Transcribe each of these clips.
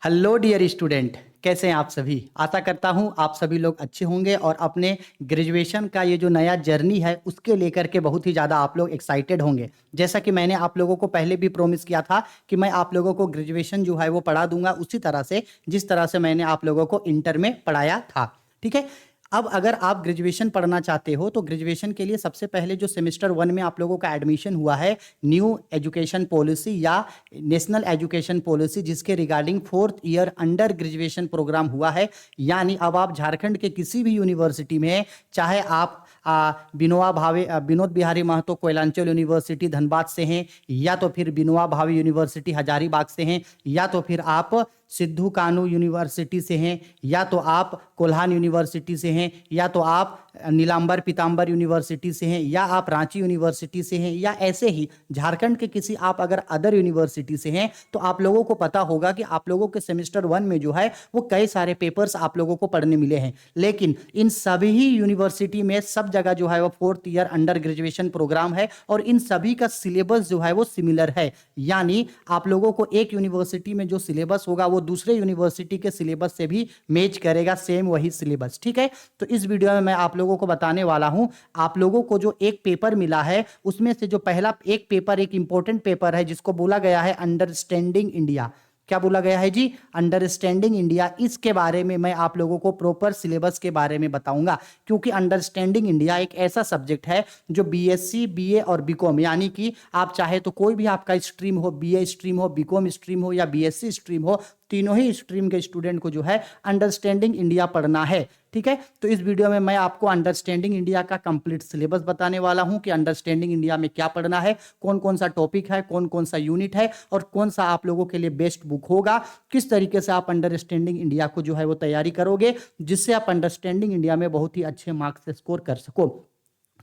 Hello dear student, कैसे हैं आप सभी। आशा करता हूं आप सभी लोग अच्छे होंगे और अपने ग्रेजुएशन का ये जो नया जर्नी है उसके लेकर के बहुत ही ज़्यादा आप लोग एक्साइटेड होंगे। जैसा कि मैंने आप लोगों को पहले भी प्रॉमिस किया था कि मैं आप लोगों को ग्रेजुएशन जो है वो पढ़ा दूंगा उसी तरह से जिस तरह से मैंने आप लोगों को इंटर में पढ़ाया था। ठीक है। अब अगर आप ग्रेजुएशन पढ़ना चाहते हो तो ग्रेजुएशन के लिए सबसे पहले जो सेमेस्टर 1 में आप लोगों का एडमिशन हुआ है न्यू एजुकेशन पॉलिसी या नेशनल एजुकेशन पॉलिसी, जिसके regarding 4th year under graduation programme हुआ है। यानी अब आप झारखंड के किसी भी यूनिवर्सिटी में, चाहे आप विनोद बिहारी महतो कोयलांचल यूनिवर्सिटी धनबाद से हैं, या तो फिर विनोबा भावे यूनिवर्सिटी हजारीबाग से हैं, या तो फिर आप सिद्धू कानू यूनिवर्सिटी से हैं, या तो आप कोल्हान यूनिवर्सिटी से हैं, या तो आप नीलांबर पीताम्बर यूनिवर्सिटी से हैं, या आप रांची यूनिवर्सिटी से हैं, या ऐसे ही झारखंड के किसी आप अगर अदर यूनिवर्सिटी से हैं, तो आप लोगों को पता होगा कि आप लोगों के सेमेस्टर 1 में जो है वो कई सारे पेपर्स आप लोगों को पढ़ने मिले हैं। लेकिन इन सभी यूनिवर्सिटी में सब जगह जो है वो 4th year under graduation programme है और इन सभी का सिलेबस जो है वो सिमिलर है। यानी आप लोगों को एक यूनिवर्सिटी में जो सिलेबस होगा वो दूसरे यूनिवर्सिटी के सिलेबस से भी मैच करेगा, सेम वही सिलेबस। ठीक है। तो इस वीडियो में मैं आप लोगों को बताने वाला हूं, आप लोगों को जो एक पेपर मिला है उसमें से जो पहला एक पेपर एक इंपॉर्टेंट पेपर है जिसको बोला गया है अंडरस्टैंडिंग इंडिया। क्या बोला गया है जी? Understanding India. इसके बारे में मैं आप लोगों को प्रॉपर सिलेबस के बारे में बताऊंगा, क्योंकि अंडरस्टैंडिंग इंडिया एक ऐसा सब्जेक्ट है जो बीएससी, बीए और बीकॉम, यानी कि आप चाहे तो कोई भी आपका स्ट्रीम हो, बीए स्ट्रीम हो, बीकॉम स्ट्रीम हो या बीएससी स्ट्रीम हो, तीनों ही स्ट्रीम के स्टूडेंट को जो है अंडरस्टैंडिंग इंडिया पढ़ना है। ठीक है। तो इस वीडियो में मैं आपको अंडरस्टैंडिंग इंडिया का कंप्लीट सिलेबस बताने वाला हूं कि अंडरस्टैंडिंग इंडिया में क्या पढ़ना है, कौन कौन सा टॉपिक है, कौन कौन सा यूनिट है और कौन सा आप लोगों के लिए बेस्ट बुक होगा, किस तरीके से आप अंडरस्टैंडिंग इंडिया को जो है वो तैयारी करोगे जिससे आप अंडरस्टैंडिंग इंडिया में बहुत ही अच्छे मार्क्स स्कोर कर सको।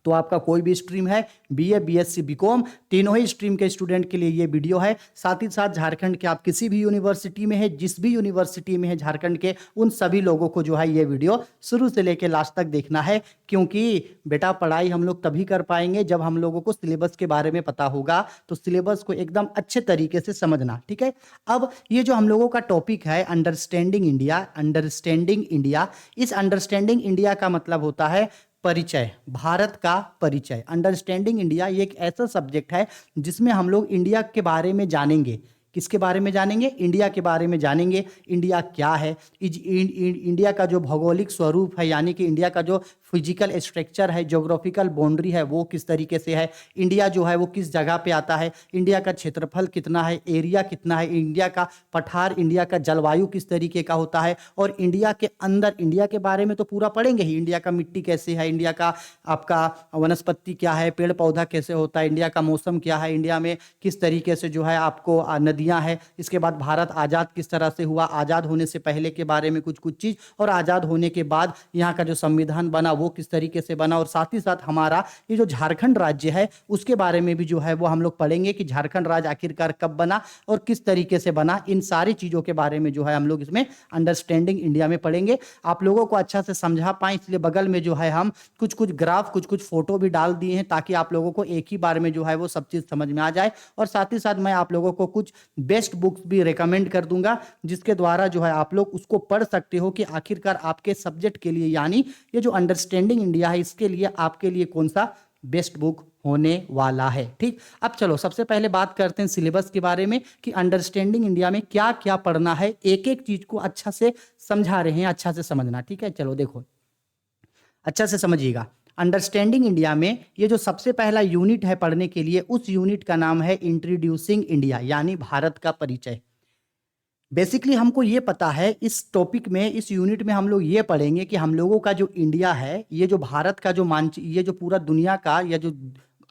तो आपका कोई भी स्ट्रीम है, बीए, बीएससी, बीकॉम, तीनों ही स्ट्रीम के स्टूडेंट के लिए ये वीडियो है। साथ ही साथ झारखंड के आप किसी भी यूनिवर्सिटी में है, जिस भी यूनिवर्सिटी में है झारखंड के, उन सभी लोगों को जो है ये वीडियो शुरू से लेकर लास्ट तक देखना है, क्योंकि बेटा पढ़ाई हम लोग तभी कर पाएंगे जब हम लोगों को सिलेबस के बारे में पता होगा। तो सिलेबस को एकदम अच्छे तरीके से समझना। ठीक है। अब ये जो हम लोगों का टॉपिक है अंडरस्टैंडिंग इंडिया, अंडरस्टैंडिंग इंडिया, इस अंडरस्टैंडिंग इंडिया का मतलब होता है परिचय, भारत का परिचय। अंडरस्टैंडिंग इंडिया ये एक ऐसा सब्जेक्ट है जिसमें हम लोग इंडिया के बारे में जानेंगे। किसके बारे में जानेंगे? इंडिया के बारे में जानेंगे। इंडिया क्या है, इंडिया का जो भौगोलिक स्वरूप है, यानी कि इंडिया का जो फिजिकल स्ट्रक्चर है, ज्योग्राफिकल बाउंड्री है, वो किस तरीके से है, इंडिया जो है वो किस जगह पे आता है, इंडिया का क्षेत्रफल कितना है, एरिया कितना है, इंडिया का पठार, इंडिया का जलवायु किस तरीके का होता है, और इंडिया के अंदर इंडिया के बारे में तो पूरा पढ़ेंगे ही, इंडिया का मिट्टी कैसे है, इंडिया का आपका वनस्पति क्या है, पेड़ पौधा कैसे होता है, इंडिया का मौसम क्या है, इंडिया में किस तरीके से जो है आपको नदियां हैं। इसके बाद भारत आज़ाद किस तरह से हुआ, आज़ाद होने से पहले के बारे में कुछ कुछ चीज़, और आज़ाद होने के बाद यहाँ का जो संविधान बना वो किस तरीके से बना, और साथ ही साथ हमारा ये जो झारखंड राज्य है उसके बारे में भी जो है वो हम लोग पढ़ेंगे कि झारखंड राज्य आखिरकार कब बना और किस तरीके से बना। इन सारी चीज़ों के बारे में जो है हम लोग इसमें अंडरस्टैंडिंग इंडिया में पढ़ेंगे। आप लोगों को अच्छा से समझा पाए इसलिए बगल में जो है हम कुछ कुछ ग्राफ, कुछ कुछ फोटो भी डाल दिए हैं ताकि आप लोगों को एक ही बार में जो है वो सब चीज़ समझ में आ जाए। और साथ ही साथ मैं आप लोगों को कुछ बेस्ट बुक्स भी रिकमेंड कर दूंगा जिसके द्वारा जो है आप लोग उसको पढ़ सकते हो कि आखिरकार आपके सब्जेक्ट के लिए, यानी ये जो अंडरस्टैंडिंग इंडिया है, इसके लिए आपके लिए कौन सा बेस्ट बुक होने वाला है। ठीक। अब चलो सबसे पहले बात करते हैं सिलेबस के बारे में कि अंडरस्टैंडिंग इंडिया में क्या क्या पढ़ना है। एक एक चीज को अच्छा से समझा रहे हैं, अच्छा से समझना। ठीक है। चलो देखो अच्छा से समझिएगा। अंडरस्टैंडिंग इंडिया में ये जो सबसे पहला यूनिट है पढ़ने के लिए, उस यूनिट का नाम है इंट्रोड्यूसिंग इंडिया, यानी भारत का परिचय। बेसिकली हमको ये पता है, इस टॉपिक में, इस यूनिट में हम लोग ये पढ़ेंगे कि हम लोगों का जो इंडिया है, ये जो भारत का जो ये जो पूरा दुनिया का या जो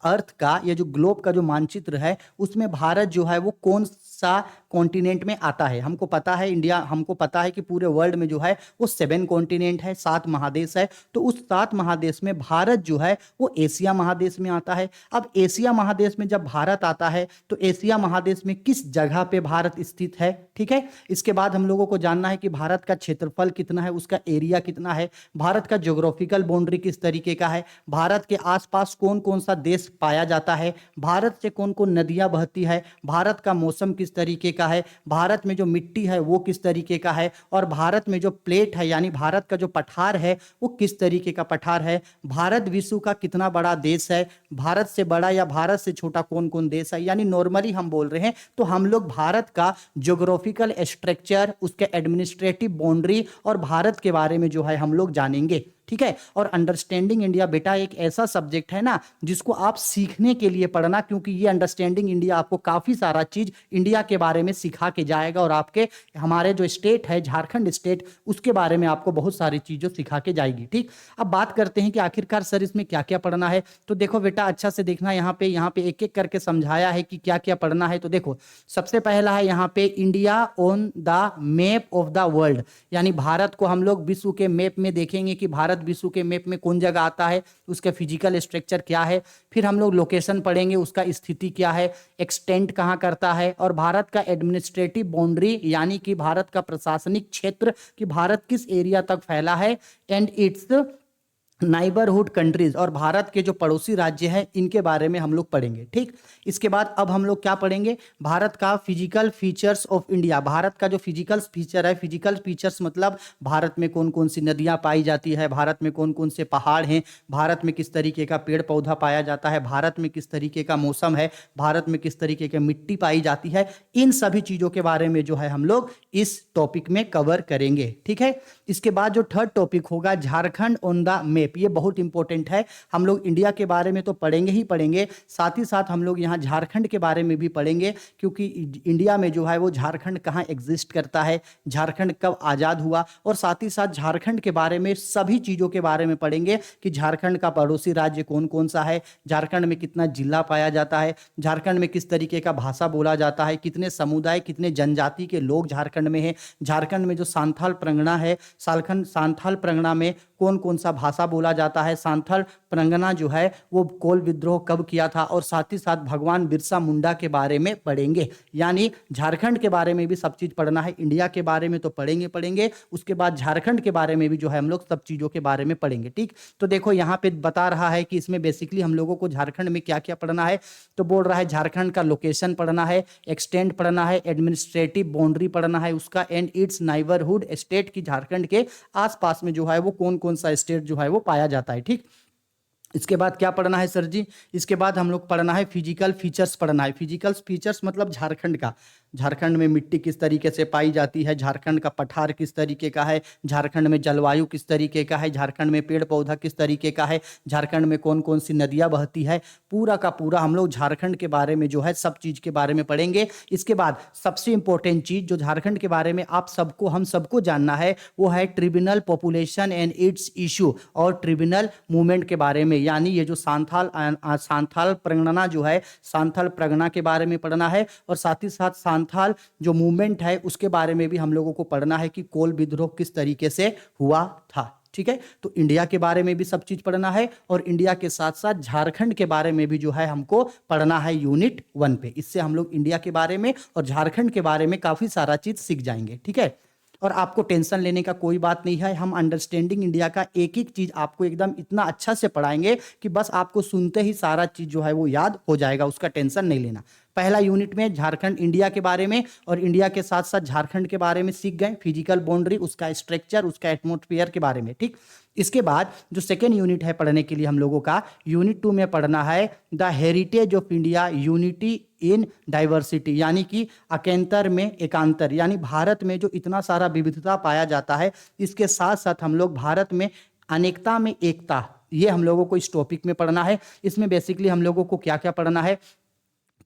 अर्थ का, ये जो ग्लोब का जो मानचित्र है, उसमें भारत जो है वो कौन सा कॉन्टिनेंट में आता है। हमको पता है इंडिया, हमको पता है कि पूरे वर्ल्ड में जो है वो 7 कॉन्टिनेंट है, 7 महादेश है। तो उस 7 महादेश में भारत जो है वो एशिया महादेश में आता है। अब एशिया महादेश में जब भारत आता है तो एशिया महादेश में किस जगह पे भारत स्थित है। ठीक है। इसके बाद हम लोगों को जानना है कि भारत का क्षेत्रफल कितना है, उसका एरिया कितना है, भारत का ज्योग्राफिकल बाउंड्री किस तरीके का है, भारत के आसपास कौन कौन सा देश पाया जाता है, भारत से कौन कौन नदियां बहती है, भारत का मौसम किस तरीके का है, भारत में जो मिट्टी है वो किस तरीके का है, और भारत में जो प्लेट है यानी भारत का जो पठार है वो किस तरीके का पठार है, भारत विश्व का कितना बड़ा देश है, भारत से बड़ा या भारत से छोटा कौन कौन देश है, यानी नॉर्मली हम बोल रहे हैं तो हम लोग भारत का ज्योग्राफिकल स्ट्रक्चर, उसके एडमिनिस्ट्रेटिव बाउंड्री और भारत के बारे में जो है हम लोग जानेंगे। ठीक है, और अंडरस्टैंडिंग इंडिया बेटा एक ऐसा सब्जेक्ट है ना जिसको आप सीखने के लिए पढ़ना, क्योंकि ये अंडरस्टैंडिंग इंडिया आपको काफी सारा चीज इंडिया के बारे में सिखा के जाएगा, और आपके हमारे जो स्टेट है झारखंड स्टेट उसके बारे में आपको बहुत सारी चीजों सिखा के जाएगी। ठीक, अब बात करते हैं कि आखिरकार सर इसमें क्या क्या पढ़ना है। तो देखो बेटा अच्छा से देखना, यहाँ पे एक एक करके समझाया है कि क्या क्या पढ़ना है। तो देखो सबसे पहला है यहाँ पे India on the map of the world, यानी भारत को हम लोग विश्व के मैप में देखेंगे कि भारत विश्व के मैप में कौन जगह आता है, उसका फिजिकल स्ट्रक्चर क्या है। फिर हम लोग लोकेशन पढ़ेंगे, उसका स्थिति क्या है, एक्सटेंड कहाँ करता है, और भारत का एडमिनिस्ट्रेटिव बाउंड्री यानी कि भारत का प्रशासनिक क्षेत्र कि भारत किस एरिया तक फैला है, एंड इट्स नाइबरहुड कंट्रीज, और भारत के जो पड़ोसी राज्य हैं इनके बारे में हम लोग पढ़ेंगे। ठीक, इसके बाद अब हम लोग क्या पढ़ेंगे, भारत का physical features of India, Bharat का जो फिजिकल फीचर है, फिजिकल फीचर्स मतलब भारत में कौन कौन सी नदियां पाई जाती है, भारत में कौन कौन से पहाड़ हैं, भारत में किस तरीके का पेड़ पौधा पाया जाता है, भारत में किस तरीके का मौसम है, भारत में किस तरीके की मिट्टी पाई जाती है, इन सभी चीज़ों के बारे में जो है हम लोग इस टॉपिक में कवर करेंगे। ठीक है, इसके बाद जो थर्ड टॉपिक होगा झारखंड ऑन द मैप, ये बहुत इंपॉर्टेंट है। हम लोग इंडिया के बारे में तो पढ़ेंगे ही पढ़ेंगे, साथ ही साथ हम लोग यहाँ झारखंड के बारे में भी पढ़ेंगे, क्योंकि इंडिया में जो है वो झारखंड कहाँ एग्जिस्ट करता है, झारखंड कब आज़ाद हुआ, और साथ ही साथ झारखंड के बारे में सभी चीज़ों के बारे में पढ़ेंगे कि झारखंड का पड़ोसी राज्य कौन कौन सा है, झारखंड में कितना जिला पाया जाता है, झारखंड में किस तरीके का भाषा बोला जाता है, कितने समुदाय कितने जनजाति के लोग झारखंड में हैं, झारखंड में जो सांथाल परगना है, सांथाल परगना में कौन कौन सा भाषा बोला जाता है, सांथाल परगना जो है वो कोल विद्रोह कब किया था, और साथ ही साथ भगवान बिरसा मुंडा के बारे में पढ़ेंगे। यानी झारखंड के बारे में भी सब चीज़ पढ़ना है, इंडिया के बारे में तो पढ़ेंगे, उसके बाद झारखंड के बारे में भी जो है हम लोग सब चीज़ों के बारे में पढ़ेंगे। ठीक, तो देखो यहाँ पे बता रहा है कि इसमें बेसिकली हम लोगों को झारखंड में क्या क्या पढ़ना है, तो बोल रहा है झारखंड का लोकेशन पढ़ना है, एक्सटेंड पढ़ना है, एडमिनिस्ट्रेटिव बाउंड्री पढ़ना है उसका, एंड इट्स नाइबरहुड स्टेट की झारखंड के आसपास में जो है वो कौन कौन सा स्टेट जो है वो पाया जाता है। ठीक, इसके बाद क्या पढ़ना है सर जी, इसके बाद हम लोग पढ़ना है फिजिकल फीचर्स पढ़ना है। फिजिकल फीचर्स मतलब झारखंड का, झारखंड में मिट्टी किस तरीके से पाई जाती है, झारखंड का पठार किस तरीके का है, झारखंड में जलवायु किस तरीके का है, झारखंड में पेड़ पौधा किस तरीके का है, झारखंड में कौन कौन सी नदियाँ बहती है, पूरा का पूरा हम लोग झारखंड के बारे में जो है सब चीज़ के बारे में पढ़ेंगे। इसके बाद सबसे इंपॉर्टेंट चीज़ जो झारखंड के बारे में आप सबको हम सबको जानना है वो है tribunal population and it's issue, और ट्रिब्यूनल मूवमेंट के बारे में, यानी ये जो सांथाल परगना जो है, सांथाल परगना के बारे में पढ़ना है, और साथ ही साथ सांथाल जो मूवमेंट है उसके बारे में भी हम लोगों को पढ़ना है कि कोल विद्रोह किस तरीके से हुआ था। ठीक है, तो इंडिया के बारे में भी सब चीज पढ़ना है, और इंडिया के साथ साथ झारखंड के बारे में भी जो है हमको पढ़ना है यूनिट 1 पे। इससे हम लोग इंडिया के बारे में और झारखंड के बारे में काफी सारा चीज सीख जाएंगे। ठीक है, और आपको टेंशन लेने का कोई बात नहीं है, हम अंडरस्टैंडिंग इंडिया का एक एक चीज़ आपको एकदम इतना अच्छा से पढ़ाएंगे कि बस आपको सुनते ही सारा चीज़ जो है वो याद हो जाएगा, उसका टेंशन नहीं लेना। पहला यूनिट में झारखंड इंडिया के बारे में और इंडिया के साथ साथ झारखंड के बारे में सीख गए, फिजिकल बाउंड्री, उसका स्ट्रक्चर, उसका एटमॉस्फेयर के बारे में। ठीक, इसके बाद जो सेकेंड यूनिट है पढ़ने के लिए हम लोगों का, यूनिट 2 में पढ़ना है the heritage of India, unity in diversity, यानी कि अकेंतर में एकांतर, यानी भारत में जो इतना सारा विविधता पाया जाता है, इसके साथ साथ हम लोग भारत में अनेकता में एकता, ये हम लोगों को इस टॉपिक में पढ़ना है। इसमें बेसिकली हम लोगों को क्या क्या पढ़ना है,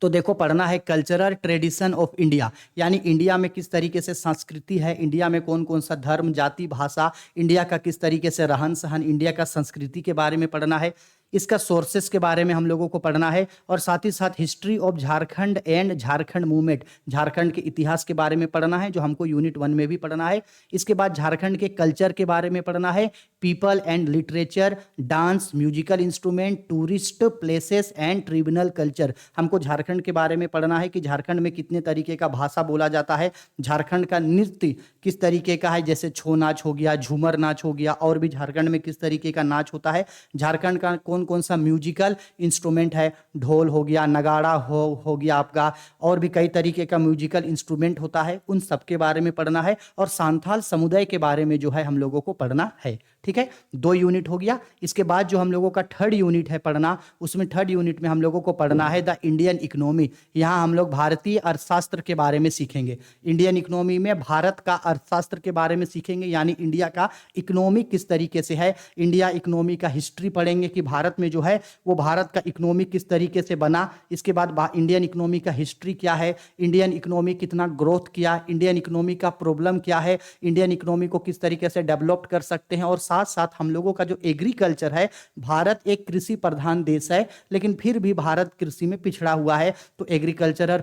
तो देखो पढ़ना है कल्चरल ट्रेडिशन ऑफ इंडिया, यानी इंडिया में किस तरीके से संस्कृति है, इंडिया में कौन कौन सा धर्म, जाति, भाषा, इंडिया का किस तरीके से रहन सहन, इंडिया का संस्कृति के बारे में पढ़ना है। इसका सोर्सेस के बारे में हम लोगों को पढ़ना है, और साथ ही साथ history of Jharkhand and Jharkhand movement, Jharkhand के इतिहास के बारे में पढ़ना है, जो हमको यूनिट 1 में भी पढ़ना है। इसके बाद झारखंड के कल्चर के बारे में पढ़ना है, people and literature, dance, musical instrument, tourist places and tribunal culture. हमको झारखंड के बारे में पढ़ना है कि झारखंड में कितने तरीके का भाषा बोला जाता है, झारखंड का नृत्य किस तरीके का है, जैसे छो नाच हो गया, झूमर नाच हो गया, और भी झारखंड में किस तरीके का नाच होता है, झारखंड का कौन कौन कौन सा म्यूजिकल इंस्ट्रूमेंट है, ढोल हो गया, नगाड़ा हो गया आपका, और भी कई तरीके का म्यूजिकल इंस्ट्रूमेंट होता है, उन सब के बारे में पढ़ना है। और सांथाल समुदाय के बारे में जो है हम लोगों को पढ़ना है। ठीक है, 2 यूनिट हो गया। इसके बाद जो हम लोगों का थर्ड यूनिट है पढ़ना, उसमें थर्ड यूनिट में हम लोगों को पढ़ना है द इंडियन इकोनॉमी। यहाँ हम लोग भारतीय अर्थशास्त्र के बारे में सीखेंगे। इंडियन इकोनॉमी में भारत का अर्थशास्त्र के बारे में सीखेंगे, यानी इंडिया का इकोनॉमी किस तरीके से है। इंडिया इकोनॉमी का हिस्ट्री पढ़ेंगे कि भारत में जो है वो भारत का इकोनॉमी किस तरीके से बना। इसके बाद इंडियन इकोनॉमी का हिस्ट्री क्या है, इंडियन इकोनॉमी कितना ग्रोथ किया, इंडियन इकोनॉमी का प्रॉब्लम क्या है, इंडियन इकोनॉमी को किस तरीके से डेवलप कर सकते हैं। और साथ साथ हम लोगों का जो एग्रीकल्चर है, भारत एक कृषि प्रधान देश है, लेकिन फिर भी भारत कृषि में पिछड़ा हुआ है। तो एग्रीकल्चरल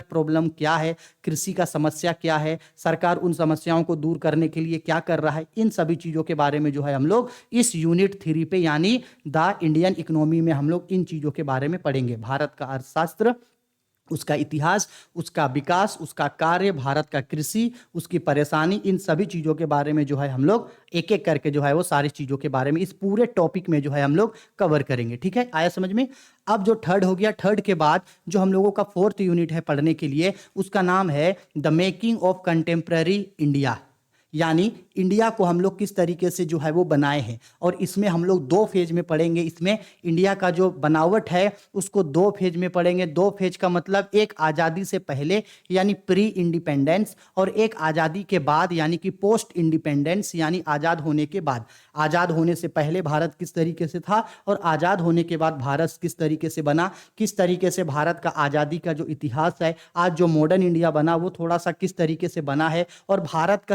प्रॉब्लम क्या है, कृषि का समस्या क्या है, सरकार उन समस्याओं को दूर करने के लिए क्या कर रहा है, इन सभी चीज़ों के बारे में जो है हम लोग इस यूनिट 3 पे यानी द इंडियन इकोनॉमी में हम लोग इन चीज़ों के बारे में पढ़ेंगे। भारत का अर्थशास्त्र, उसका इतिहास, उसका विकास, उसका कार्य, भारत का कृषि, उसकी परेशानी, इन सभी चीज़ों के बारे में जो है हम लोग एक एक करके जो है वो सारी चीज़ों के बारे में इस पूरे टॉपिक में जो है हम लोग कवर करेंगे। ठीक है, आया समझ में। अब जो थर्ड हो गया, थर्ड के बाद जो हम लोगों का फोर्थ यूनिट है पढ़ने के लिए, उसका नाम है the making of contemporary India, यानी इंडिया को हम लोग किस तरीके से जो है वो बनाए हैं। और इसमें हम लोग 2 फेज में पढ़ेंगे। इसमें इंडिया का जो बनावट है उसको 2 फेज में पढ़ेंगे। 2 फेज का मतलब एक आज़ादी से पहले यानी प्री इंडिपेंडेंस, और एक आज़ादी के बाद यानी कि पोस्ट इंडिपेंडेंस, यानी आज़ाद होने के बाद। आज़ाद होने से पहले भारत किस तरीके से था और आज़ाद होने के बाद भारत किस तरीके से बना, किस तरीके से भारत का आज़ादी का जो इतिहास है, आज जो मॉडर्न इंडिया बना वो थोड़ा सा किस तरीके से बना है। और भारत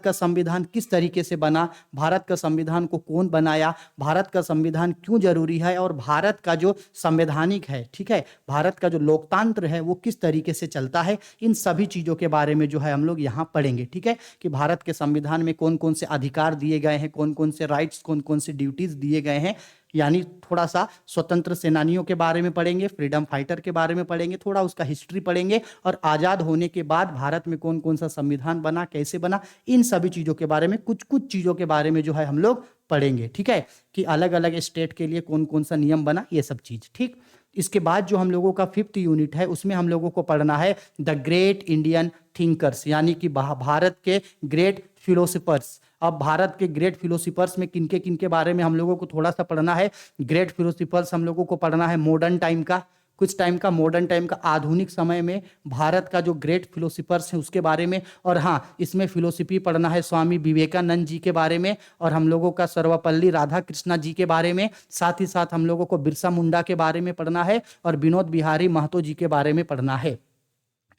का संविधान किस तरीके से बना, भारत का संविधान को कौन बनाया, भारत का संविधान क्यों जरूरी है, और भारत का जो संवैधानिक है, ठीक है, भारत का जो लोकतंत्र है वो किस तरीके से चलता है। इन सभी चीज़ों के बारे में जो है हम लोग यहाँ पढ़ेंगे। ठीक है, कि भारत के संविधान में कौन कौन से अधिकार दिए गए हैं, कौन कौन से राइट्स, कौन कौन से ड्यूटीज़ दिए गए हैं। यानी थोड़ा सा स्वतंत्र सेनानियों के बारे में पढ़ेंगे, फ्रीडम फाइटर के बारे में पढ़ेंगे, थोड़ा उसका हिस्ट्री पढ़ेंगे, और आज़ाद होने के बाद भारत में कौन कौन सा संविधान बना, कैसे बना, इन सभी चीज़ों के बारे में कुछ कुछ चीज़ों के बारे में जो है हम लोग पढ़ेंगे। ठीक है, कि अलग अलग स्टेट के लिए कौन कौन सा नियम बना, ये सब चीज़। ठीक, इसके बाद जो हम लोगों का 5th यूनिट है उसमें हम लोगों को पढ़ना है द ग्रेट इंडियन थिंकर्स, यानी कि भारत के ग्रेट फिलोसफर्स। अब भारत के ग्रेट फिलोसफर्स में किनके किनके बारे में हम लोगों को थोड़ा सा पढ़ना है। ग्रेट फिलोसफर्स हम लोगों को पढ़ना है मॉडर्न टाइम का, कुछ टाइम का, मॉडर्न टाइम का, आधुनिक समय में भारत का जो ग्रेट फिलोसफर्स हैं उसके बारे में। और हाँ, इसमें फिलोसफी पढ़ना है स्वामी विवेकानंद जी के बारे में, और हम लोगों का सर्वपल्ली राधाकृष्णा जी के बारे में। साथ ही साथ हम लोगों को बिरसा मुंडा के बारे में पढ़ना है, और विनोद बिहारी महतो जी के बारे में पढ़ना है।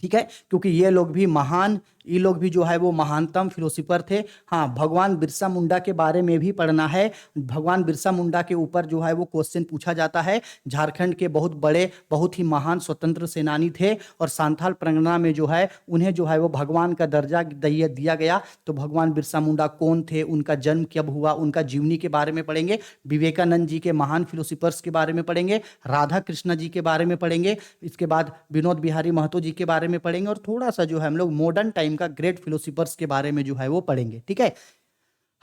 ठीक है, क्योंकि ये लोग भी जो है वो महानतम फिलोसफर थे। हाँ, भगवान बिरसा मुंडा के बारे में भी पढ़ना है। भगवान बिरसा मुंडा के ऊपर जो है वो क्वेश्चन पूछा जाता है। झारखंड के बहुत बड़े, बहुत ही महान स्वतंत्र सेनानी थे, और सांथाल परगना में जो है उन्हें जो है वो भगवान का दर्जा दिया गया। तो भगवान बिरसा मुंडा कौन थे, उनका जन्म कब हुआ, उनका जीवनी के बारे में पढ़ेंगे। विवेकानंद जी के महान फिलोसफर्स के बारे में पढ़ेंगे, राधा कृष्ण जी के बारे में पढ़ेंगे, इसके बाद विनोद बिहारी महतो जी के बारे में पढ़ेंगे, और थोड़ा सा जो है हम लोग मॉडर्न टाइम का ग्रेट फिलोसफर्स के बारे में जो है वो पढ़ेंगे। ठीक है,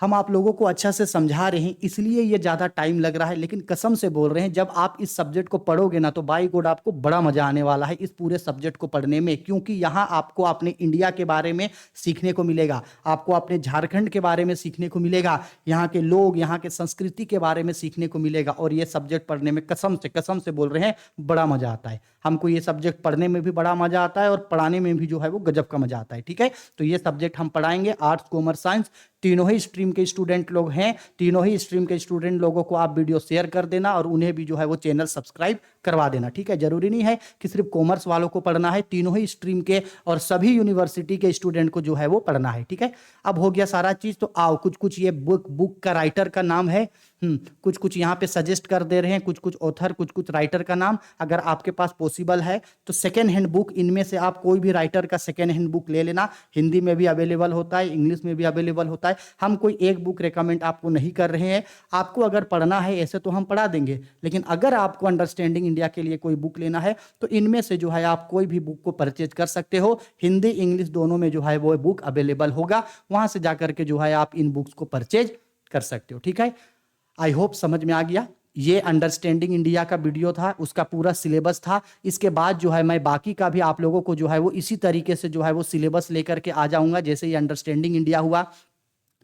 हम आप लोगों को अच्छा से समझा रहे हैं इसलिए ये ज़्यादा टाइम लग रहा है, लेकिन कसम से बोल रहे हैं जब आप इस सब्जेक्ट को पढ़ोगे ना तो बाई गॉड आपको बड़ा मजा आने वाला है इस पूरे सब्जेक्ट को पढ़ने में। क्योंकि यहाँ आपको अपने इंडिया के बारे में सीखने को मिलेगा, आपको अपने झारखंड के बारे में सीखने को मिलेगा, यहाँ के लोग, यहाँ के संस्कृति के बारे में सीखने को मिलेगा। और ये सब्जेक्ट पढ़ने में कसम से बोल रहे हैं बड़ा मजा आता है। हमको ये सब्जेक्ट पढ़ने में भी बड़ा मजा आता है, और पढ़ाने में भी जो है वो गजब का मजा आता है। ठीक है, तो ये सब्जेक्ट हम पढ़ाएंगे। आर्ट्स, कॉमर्स, साइंस, तीनों ही स्ट्रीम के स्टूडेंट लोग हैं। तीनों ही स्ट्रीम के स्टूडेंट लोगों को आप वीडियो शेयर कर देना, और उन्हें भी जो है वो चैनल सब्सक्राइब करवा देना। ठीक है, जरूरी नहीं है कि सिर्फ कॉमर्स वालों को पढ़ना है, तीनों ही स्ट्रीम के और सभी यूनिवर्सिटी के स्टूडेंट को जो है वो पढ़ना है। ठीक है, अब हो गया सारा चीज। तो आओ कुछ कुछ ये बुक का राइटर का नाम है, कुछ कुछ यहाँ पे सजेस्ट कर दे रहे हैं, कुछ कुछ ऑथर, कुछ कुछ राइटर का नाम। अगर आपके पास पॉसिबल है तो सेकेंड हैंड बुक, इनमें से आप कोई भी राइटर का सेकेंड हैंड बुक ले लेना। हिंदी में भी अवेलेबल होता है, इंग्लिश में भी अवेलेबल होता है। हम कोई एक बुक रिकमेंड आपको नहीं कर रहे हैं। आपको अगर पढ़ना है ऐसे तो हम पढ़ा देंगे, लेकिन अगर आपको अंडरस्टैंडिंग इंडिया के लिए कोई बुक लेना है तो इनमें से जो है आप कोई भी बुक को परचेज कर सकते हो। हिंदी इंग्लिश दोनों में जो है वो बुक अवेलेबल होगा, वहां से जाकर के जो है आप इन बुक्स को परचेज कर सकते हो। ठीक है, आई होप समझ में आ गया। ये अंडरस्टैंडिंग इंडिया का वीडियो था, उसका पूरा सिलेबस था। इसके बाद जो है मैं बाकी का भी आप लोगों को जो है वो इसी तरीके से जो है वो सिलेबस लेकर के आ जाऊंगा। जैसे ये अंडरस्टैंडिंग इंडिया हुआ,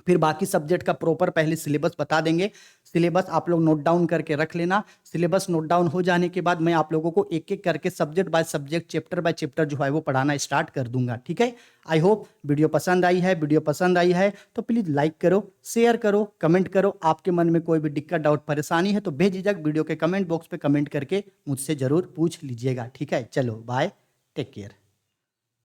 फिर बाकी सब्जेक्ट का प्रॉपर पहले सिलेबस बता देंगे। सिलेबस आप लोग नोट डाउन करके रख लेना। सिलेबस नोट डाउन हो जाने के बाद मैं आप लोगों को एक एक करके subject by subject, chapter by chapter जो है वो पढ़ाना स्टार्ट कर दूंगा, ठीक है। आई होप वीडियो पसंद आई है। वीडियो पसंद आई है तो प्लीज़ लाइक करो, शेयर करो, कमेंट करो। आपके मन में कोई भी दिक्कत, डाउट, परेशानी है तो बेझिझक वीडियो के कमेंट बॉक्स पे कमेंट करके मुझसे ज़रूर पूछ लीजिएगा, ठीक है। चलो बाय, टेक केयर।